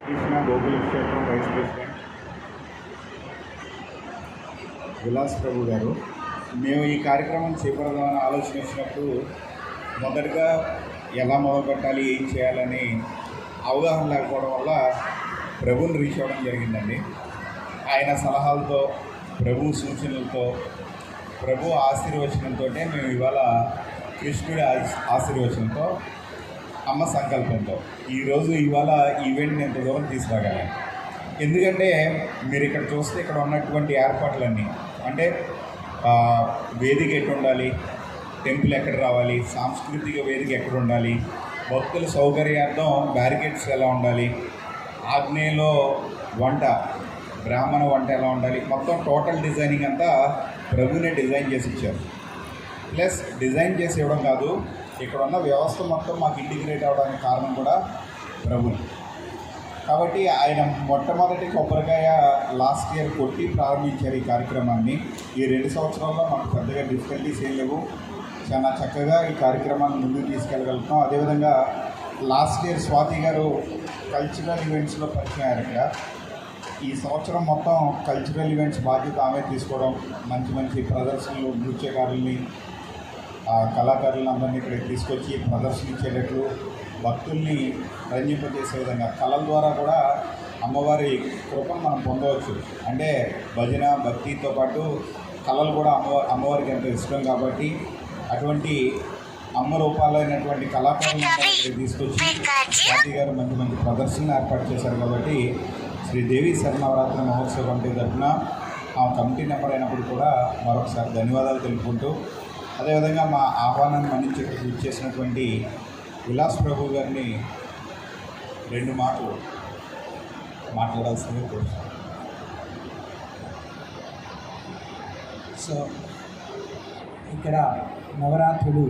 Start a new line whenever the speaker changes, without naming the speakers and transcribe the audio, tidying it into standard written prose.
కృష్ణ గోకుల క్షేత్రం vice president Vilas ప్రభు గారు. మేము ఈ కార్యక్రమం చేపడదామని ఆలోచన వచ్చినప్పుడు మొదటగా ఎలా మొదలుపెట్టాలి, ఏం చేయాలని అవగాహన లేకపోవడం వల్ల ప్రభుని రీచ్ అవ్వడం జరిగిందండి. ఆయన సలహాలతో, ప్రభు సూచనలతో, ప్రభు ఆశీర్వచనంతో మేము ఇవాళ కృష్ణుడి ఆశీర్వచనంతో, అమ్మ సంకల్పంతో ఇవాళ ఈవెంట్ని ఎంత దూరం తీసుకురాగలను. ఎందుకంటే మీరు ఇక్కడ చూస్తే ఇక్కడ ఉన్నటువంటి ఏర్పాట్లన్నీ అంటే వేదిక ఎక్కడ ఉండాలి, టెంపుల్ ఎక్కడ రావాలి, సాంస్కృతిక వేదిక ఎక్కడ ఉండాలి, భక్తుల సౌకర్యార్థం బ్యారికేడ్స్ ఎలా ఉండాలి, ఆగ్నేయలో వంట, బ్రాహ్మణ వంట ఎలా ఉండాలి, మొత్తం టోటల్ డిజైనింగ్ అంతా ప్రభునే డిజైన్ చేసి ఇచ్చారు. ప్లస్ డిజైన్ చేసి ఇవ్వడం కాదు, ఇక్కడ ఉన్న వ్యవస్థ మొత్తం మాకు ఇంటిగ్రేట్ అవ్వడానికి కారణం కూడా ప్రభుని. కాబట్టి ఆయన మొట్టమొదటి కొబ్బరికాయ లాస్ట్ ఇయర్ కొట్టి ప్రారంభించారు ఈ కార్యక్రమాన్ని. ఈ 2 సంవత్సరాల్లో మాకు పెద్దగా డిఫికల్టీస్ ఏం లేవు, చాలా చక్కగా ఈ కార్యక్రమాన్ని ముందుకు తీసుకెళ్ళగలుగుతాం. అదేవిధంగా లాస్ట్ ఇయర్ స్వాతి గారు కల్చరల్ ఈవెంట్స్లో పరిచయం అయ్యారు. ఇక్కడ ఈ సంవత్సరం మొత్తం కల్చరల్ ఈవెంట్స్ బాధ్యత ఆమె తీసుకోవడం, మంచి మంచి ప్రదర్శనలు, నృత్యకారుల్ని, కళాకారులను అందరినీ ఇక్కడికి తీసుకొచ్చి ప్రదర్శన ఇచ్చేటట్లు, భక్తుల్ని రంజింపజేసే విధంగా కళల ద్వారా కూడా అమ్మవారి కృపను మనం పొందవచ్చు. అంటే భజన భక్తితో పాటు కళలు కూడా అమ్మవారికి ఎంతో ఇష్టం కాబట్టి అటువంటి అమ్మ రూపాలైనటువంటి కళాకారులను తీసుకొచ్చి స్వాతి గారు మంచి మంచి ప్రదర్శనలు ఏర్పాటు చేశారు. కాబట్టి శ్రీదేవి శరణవరాత్రి మహోత్సవ కమిటీ తరఫున ఆ కమిటీ నెంబర్ అయినప్పుడు కూడా మరొకసారి ధన్యవాదాలు తెలుపుకుంటూ, అదేవిధంగా మా ఆహ్వానాన్ని మన్నించి ఇచ్చేసినటువంటి విలాస్ ప్రభు గారిని 2 మాటలు మాట్లాడాల్సింది కోరుతున్నాను.
సో ఇక్కడ నవరాత్రులు